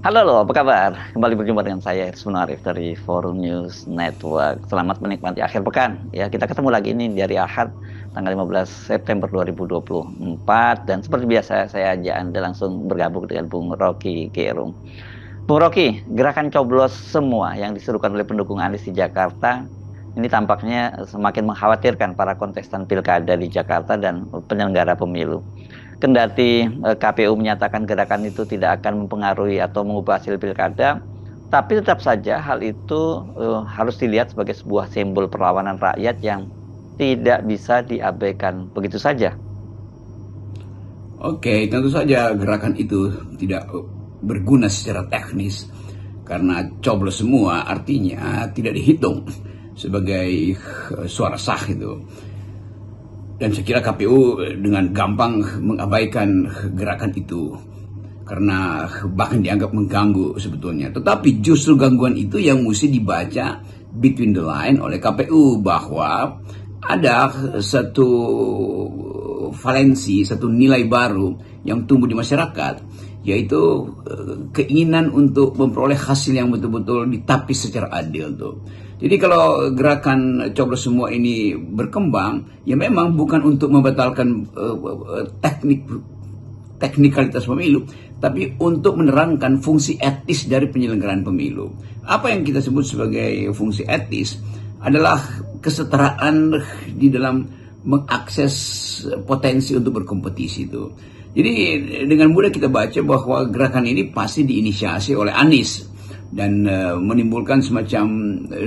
Halo loh, apa kabar? Kembali berjumpa dengan saya, Irsman Arif dari Forum News Network. Selamat menikmati akhir pekan. Ya, kita ketemu lagi ini dari Ahad, tanggal 15 September 2024. Dan seperti biasa, saya ajak Anda langsung bergabung dengan Bung Rocky Gerung. Bung Rocky, gerakan coblos semua yang disuruhkan oleh pendukung Anies di Jakarta, ini tampaknya semakin mengkhawatirkan para kontestan pilkada di Jakarta dan penyelenggara pemilu. Kendati KPU menyatakan gerakan itu tidak akan mempengaruhi atau mengubah hasil pilkada, tapi tetap saja hal itu harus dilihat sebagai sebuah simbol perlawanan rakyat yang tidak bisa diabaikan begitu saja. Oke, tentu saja gerakan itu tidak berguna secara teknis karena coblos semua artinya tidak dihitung sebagai suara sah itu. Dan saya kira KPU dengan gampang mengabaikan gerakan itu karena bahkan dianggap mengganggu sebetulnya. Tetapi justru gangguan itu yang mesti dibaca between the line oleh KPU, bahwa ada satu valensi, satu nilai baru yang tumbuh di masyarakat, yaitu keinginan untuk memperoleh hasil yang betul-betul ditapis secara adil tuh. Jadi kalau gerakan coblos semua ini berkembang, ya memang bukan untuk membatalkan teknikalitas pemilu, tapi untuk menerangkan fungsi etis dari penyelenggaraan pemilu. Apa yang kita sebut sebagai fungsi etis adalah kesetaraan di dalam mengakses potensi untuk berkompetisi itu. Jadi dengan mudah kita baca bahwa gerakan ini pasti diinisiasi oleh Anies dan menimbulkan semacam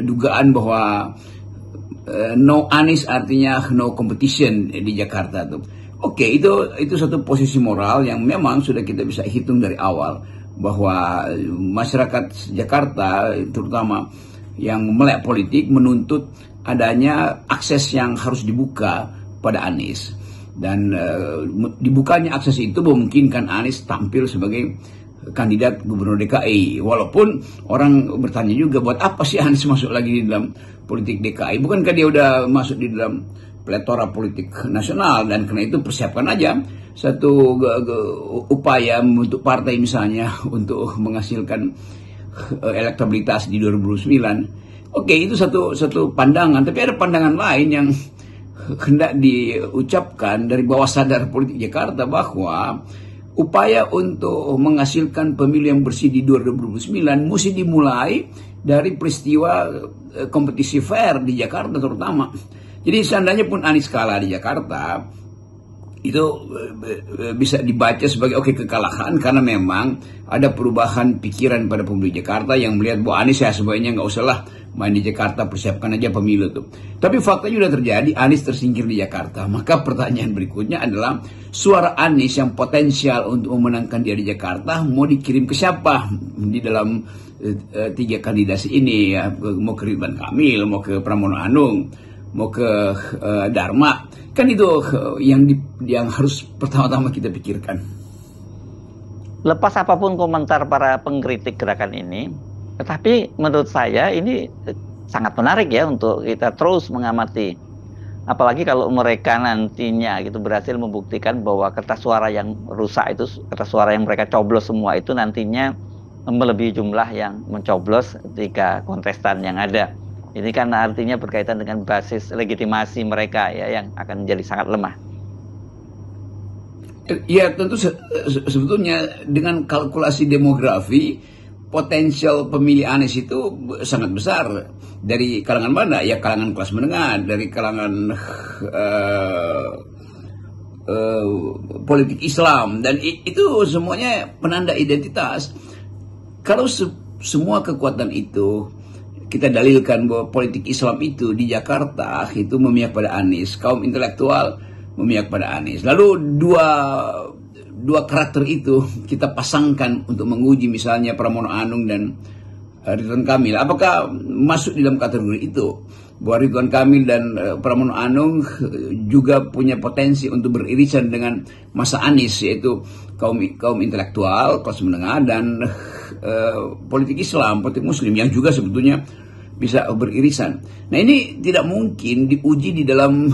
dugaan bahwa no Anies artinya no competition di Jakarta tuh. Oke, itu satu posisi moral yang memang sudah kita bisa hitung dari awal, bahwa masyarakat Jakarta terutama yang melek politik menuntut adanya akses yang harus dibuka pada Anies. Dan dibukanya akses itu memungkinkan Anies tampil sebagai kandidat gubernur DKI. Walaupun orang bertanya juga, buat apa sih Anies masuk lagi di dalam politik DKI? Bukankah dia udah masuk di dalam pletora politik nasional? Dan karena itu persiapkan aja satu upaya untuk partai misalnya untuk menghasilkan elektabilitas di 2009. Oke, itu satu pandangan. Tapi ada pandangan lain yang hendak diucapkan dari bawah sadar politik Jakarta, bahwa upaya untuk menghasilkan pemilu yang bersih di 2029 mesti dimulai dari peristiwa kompetisi fair di Jakarta terutama. Jadi seandainya pun Anies kalah di Jakarta, itu bisa dibaca sebagai kekalahan karena memang ada perubahan pikiran pada publik Jakarta yang melihat bahwa Anies ya sebaiknya nggak usah lah main di Jakarta, persiapkan aja pemilu tuh. Tapi faktanya sudah terjadi, Anies tersingkir di Jakarta. Maka pertanyaan berikutnya adalah, suara Anies yang potensial untuk memenangkan dia di Jakarta mau dikirim ke siapa di dalam tiga kandidasi ini ya? Mau ke Ridwan Kamil, mau ke Pramono Anung, mau ke Dharma. Kan itu yang harus pertama-tama kita pikirkan. Lepas apapun komentar para pengkritik gerakan ini, tetapi menurut saya ini sangat menarik ya untuk kita terus mengamati. Apalagi kalau mereka nantinya gitu berhasil membuktikan bahwa kertas suara yang rusak itu, kertas suara yang mereka coblos semua itu nantinya melebihi jumlah yang mencoblos tiga kontestan yang ada. Ini kan artinya berkaitan dengan basis legitimasi mereka ya yang akan menjadi sangat lemah. Ya tentu sebetulnya dengan kalkulasi demografi, potensial pemilih Anies itu sangat besar. Dari kalangan mana? Ya kalangan kelas menengah, dari kalangan politik Islam, dan itu semuanya penanda identitas. Kalau semua kekuatan itu kita dalilkan bahwa politik Islam itu di Jakarta itu memihak pada Anies, kaum intelektual memihak pada Anies. Lalu dua karakter itu kita pasangkan untuk menguji misalnya Pramono Anung dan Ridwan Kamil. Apakah masuk di dalam kategori itu? Bahwa Ridwan Kamil dan Pramono Anung juga punya potensi untuk beririsan dengan masa Anies, yaitu kaum intelektual, kelas menengah, dan politik Islam, politik Muslim yang juga sebetulnya bisa beririsan. Nah ini tidak mungkin diuji di dalam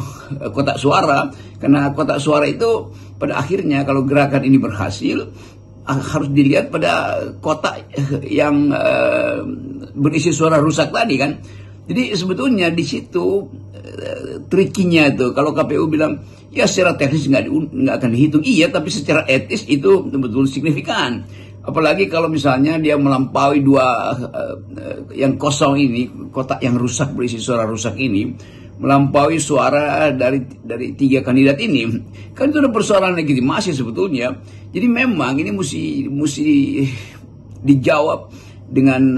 kotak suara, karena kotak suara itu pada akhirnya kalau gerakan ini berhasil harus dilihat pada kotak yang berisi suara rusak tadi kan. Jadi sebetulnya di situ trikinya tuh, kalau KPU bilang ya secara teknis nggak akan dihitung, iya, tapi secara etis itu betul signifikan. Apalagi kalau misalnya dia melampaui dua yang kosong ini, kotak yang rusak berisi suara rusak ini, melampaui suara dari 3 kandidat ini, kan itu ada persoalan legitimasi sebetulnya. Jadi memang ini mesti dijawab dengan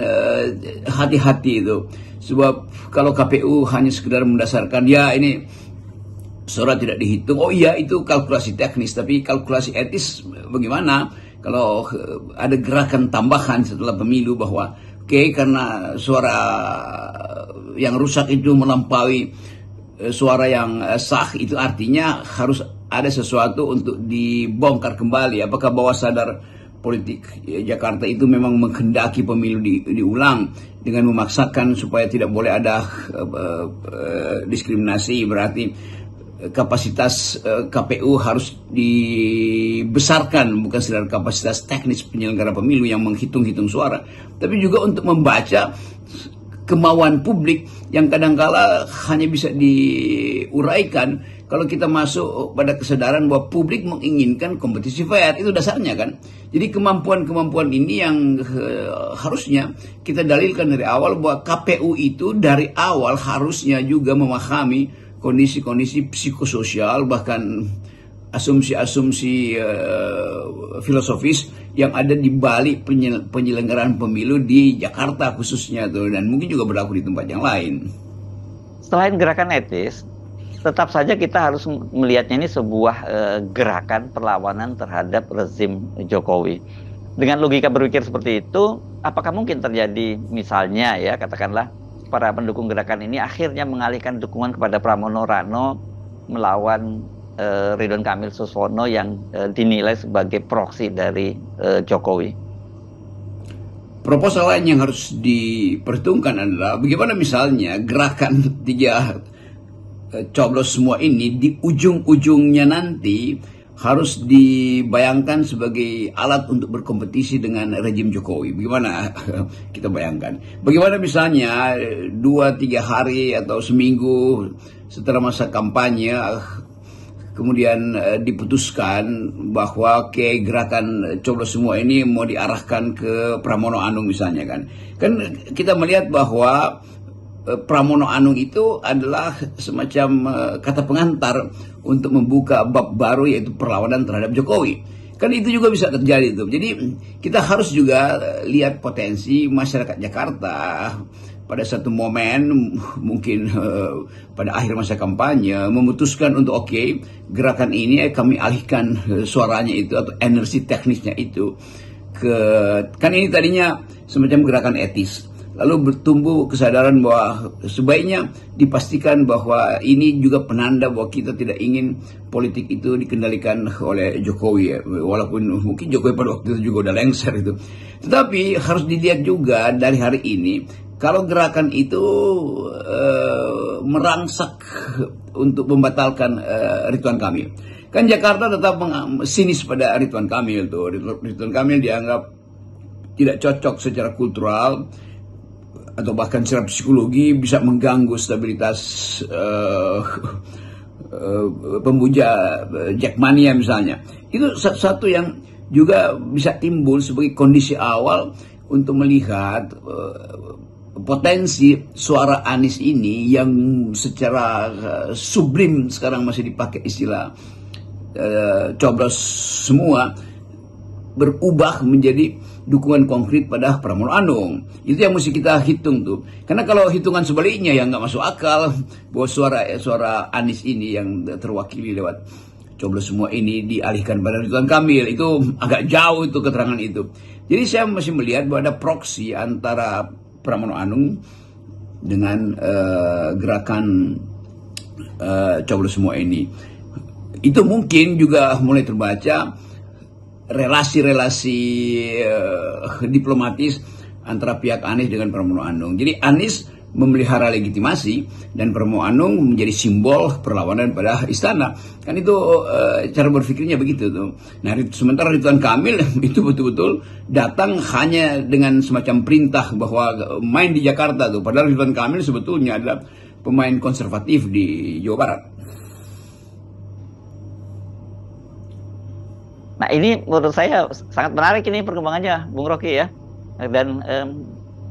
hati-hati itu. Sebab kalau KPU hanya sekedar mendasarkan ya ini suara tidak dihitung, oh iya itu kalkulasi teknis, tapi kalkulasi etis bagaimana kalau ada gerakan tambahan setelah pemilu bahwa oke, karena suara yang rusak itu melampaui suara yang sah, itu artinya harus ada sesuatu untuk dibongkar kembali. Apakah bawah sadar politik Jakarta itu memang menghendaki pemilu diulang dengan memaksakan supaya tidak boleh ada diskriminasi, berarti kapasitas KPU harus dibesarkan, bukan sekedar kapasitas teknis penyelenggara pemilu yang menghitung-hitung suara, tapi juga untuk membaca kemauan publik yang kadangkala hanya bisa diuraikan kalau kita masuk pada kesadaran bahwa publik menginginkan kompetisi fair. Itu dasarnya kan. Jadi kemampuan-kemampuan ini yang harusnya kita dalilkan dari awal, bahwa KPU itu dari awal harusnya juga memahami kondisi-kondisi psikososial, bahkan asumsi-asumsi filosofis yang ada di balik penyelenggaraan pemilu di Jakarta khususnya tuh, dan mungkin juga berlaku di tempat yang lain. Selain gerakan etis, tetap saja kita harus melihatnya ini sebuah gerakan perlawanan terhadap rezim Jokowi. Dengan logika berpikir seperti itu, apakah mungkin terjadi misalnya ya, katakanlah para pendukung gerakan ini akhirnya mengalihkan dukungan kepada Pramono Rano melawan Ridwan Kamil Suswono yang dinilai sebagai proksi dari Jokowi? Proposal lain yang harus diperhitungkan adalah bagaimana misalnya gerakan 3 coblos semua ini di ujung-ujungnya nanti harus dibayangkan sebagai alat untuk berkompetisi dengan rejim Jokowi. Bagaimana kita bayangkan? Bagaimana misalnya 2-3 hari atau seminggu setelah masa kampanye kemudian diputuskan bahwa gerakan coblos semua ini mau diarahkan ke Pramono Anung misalnya kan. Kan kita melihat bahwa Pramono Anung itu adalah semacam kata pengantar untuk membuka bab baru, yaitu perlawanan terhadap Jokowi. Kan itu juga bisa terjadi tuh. Jadi kita harus juga lihat potensi masyarakat Jakarta pada satu momen, mungkin pada akhir masa kampanye, memutuskan untuk gerakan ini kami alihkan suaranya itu atau energi teknisnya itu ke, kan ini tadinya semacam gerakan etis. Lalu bertumbuh kesadaran bahwa sebaiknya dipastikan bahwa ini juga penanda bahwa kita tidak ingin politik itu dikendalikan oleh Jokowi ya. Walaupun mungkin Jokowi pada waktu itu juga udah lengser itu. Tetapi harus dilihat juga dari hari ini, kalau gerakan itu merangsak untuk membatalkan Ridwan Kamil. Kan Jakarta tetap sinis pada Ridwan Kamil tuh. Ridwan Kamil dianggap tidak cocok secara kultural, atau bahkan secara psikologi bisa mengganggu stabilitas pemuja Jackmania misalnya. Itu satu yang juga bisa timbul sebagai kondisi awal untuk melihat potensi suara Anies ini yang secara sublim sekarang masih dipakai istilah coblos semua, berubah menjadi dukungan konkret pada Pramono Anung. Itu yang mesti kita hitung tuh. Karena kalau hitungan sebaliknya yang nggak masuk akal, bahwa suara Anies ini yang terwakili lewat coblos semua ini dialihkan pada Ridwan Kamil, itu agak jauh itu keterangan itu. Jadi saya masih melihat bahwa ada proksi antara Pramono Anung dengan gerakan coblos semua ini. Itu mungkin juga mulai terbaca relasi-relasi diplomatis antara pihak Anies dengan Pramono Anung. Jadi Anies memelihara legitimasi, dan Pramono Anung menjadi simbol perlawanan pada istana. Kan itu cara berpikirnya begitu tuh. Nah, sementara Ridwan Kamil itu betul-betul datang hanya dengan semacam perintah bahwa main di Jakarta tuh. Padahal Ridwan Kamil sebetulnya adalah pemain konservatif di Jawa Barat. Nah, ini menurut saya sangat menarik ini perkembangannya, Bung Rocky ya. Dan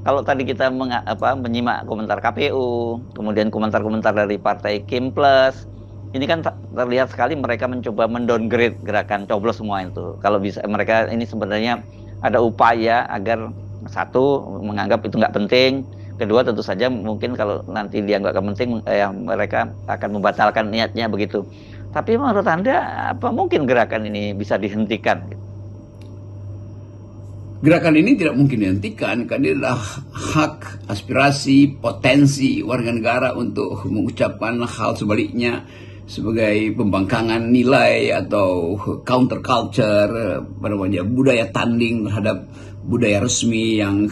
kalau tadi kita menyimak komentar KPU, kemudian komentar-komentar dari partai Kim Plus, ini kan terlihat sekali mereka mencoba mendowngrade gerakan coblos semua itu. Kalau bisa, mereka ini sebenarnya ada upaya agar satu, menganggap itu nggak penting. Kedua, tentu saja mungkin kalau nanti dia nggak penting, mereka akan membatalkan niatnya begitu. Tapi menurut Anda, apa mungkin gerakan ini bisa dihentikan? Gerakan ini tidak mungkin dihentikan karena ini adalah hak, aspirasi, potensi warga negara untuk mengucapkan hal sebaliknya sebagai pembangkangan nilai atau counter culture, budaya tanding terhadap budaya resmi yang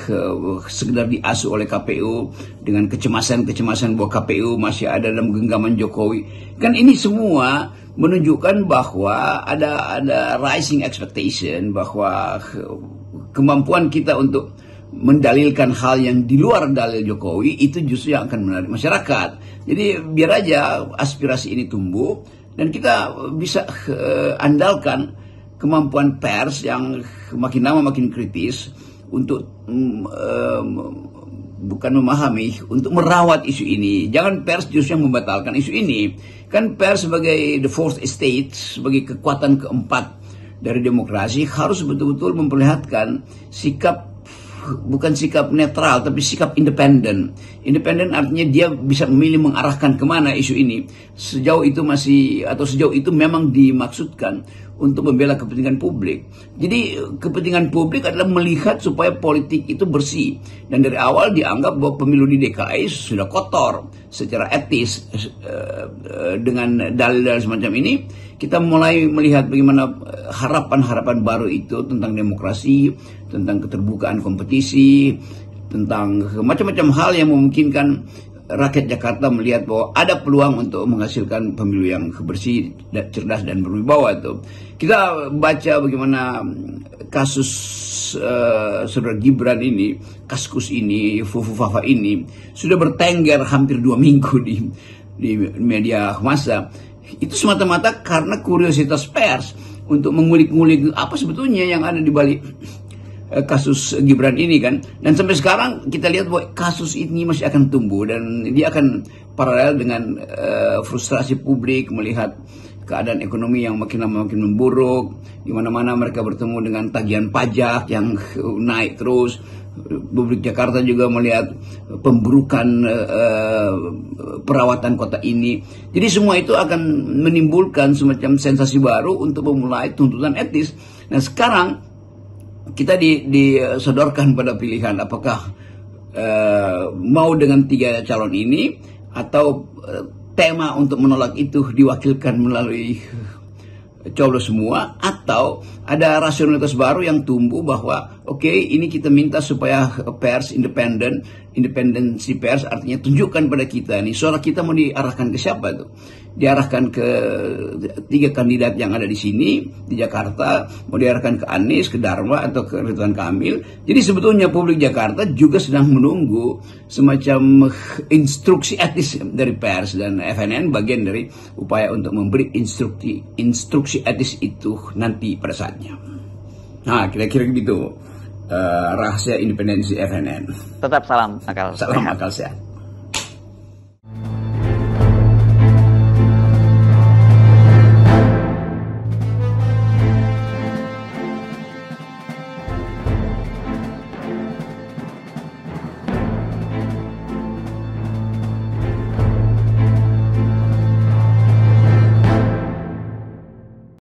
sekedar diasuh oleh KPU dengan kecemasan bahwa KPU masih ada dalam genggaman Jokowi. Kan ini semua menunjukkan bahwa ada rising expectation bahwa kemampuan kita untuk mendalilkan hal yang di luar dalil Jokowi itu justru yang akan menarik masyarakat. Jadi biar aja aspirasi ini tumbuh dan kita bisa andalkan kemampuan pers yang makin lama makin kritis untuk bukan memahami, untuk merawat isu ini. Jangan pers justru yang membatalkan isu ini. Kan pers sebagai the fourth estate, sebagai kekuatan keempat dari demokrasi harus betul-betul memperlihatkan sikap, bukan sikap netral tapi sikap independen. Independen artinya dia bisa memilih mengarahkan kemana isu ini. Sejauh itu memang dimaksudkan untuk membela kepentingan publik. Jadi kepentingan publik adalah melihat supaya politik itu bersih. Dan dari awal dianggap bahwa pemilu di DKI sudah kotor secara etis. Dengan dalil-dalil semacam ini, kita mulai melihat bagaimana harapan-harapan baru itu tentang demokrasi, tentang keterbukaan kompetisi, tentang macam-macam hal yang memungkinkan rakyat Jakarta melihat bahwa ada peluang untuk menghasilkan pemilu yang bersih, cerdas, dan berwibawa itu. Kita baca bagaimana kasus saudara Gibran ini, Kaskus ini, Fufu Fafa ini sudah bertengger hampir 2 minggu di media massa. Itu semata-mata karena kuriositas pers untuk mengulik-ngulik apa sebetulnya yang ada di balik kasus Gibran ini kan. Dan sampai sekarang kita lihat bahwa kasus ini masih akan tumbuh dan dia akan paralel dengan frustrasi publik melihat keadaan ekonomi yang makin lama makin memburuk, di mana-mana mereka bertemu dengan tagihan pajak yang naik terus. Publik Jakarta juga melihat pemburukan perawatan kota ini. Jadi semua itu akan menimbulkan semacam sensasi baru untuk memulai tuntutan etis. Nah, sekarang kita disodorkan pada pilihan apakah mau dengan 3 calon ini atau tema untuk menolak itu diwakilkan melalui coblos semua, atau ada rasionalitas baru yang tumbuh bahwa oke, ini kita minta supaya pers independen. Independensi pers artinya tunjukkan pada kita nih suara kita mau diarahkan ke siapa tuh. Diarahkan ke 3 kandidat yang ada di sini di Jakarta, mau diarahkan ke Anies, ke Dharma, atau ke Ridwan Kamil. Jadi sebetulnya publik Jakarta juga sedang menunggu semacam instruksi etis dari pers, dan FNN bagian dari upaya untuk memberi instruksi etis itu nanti pada saatnya. Nah, kira-kira gitu rahasia independensi FNN. Tetap salam akal sehat. Salam akal sehat.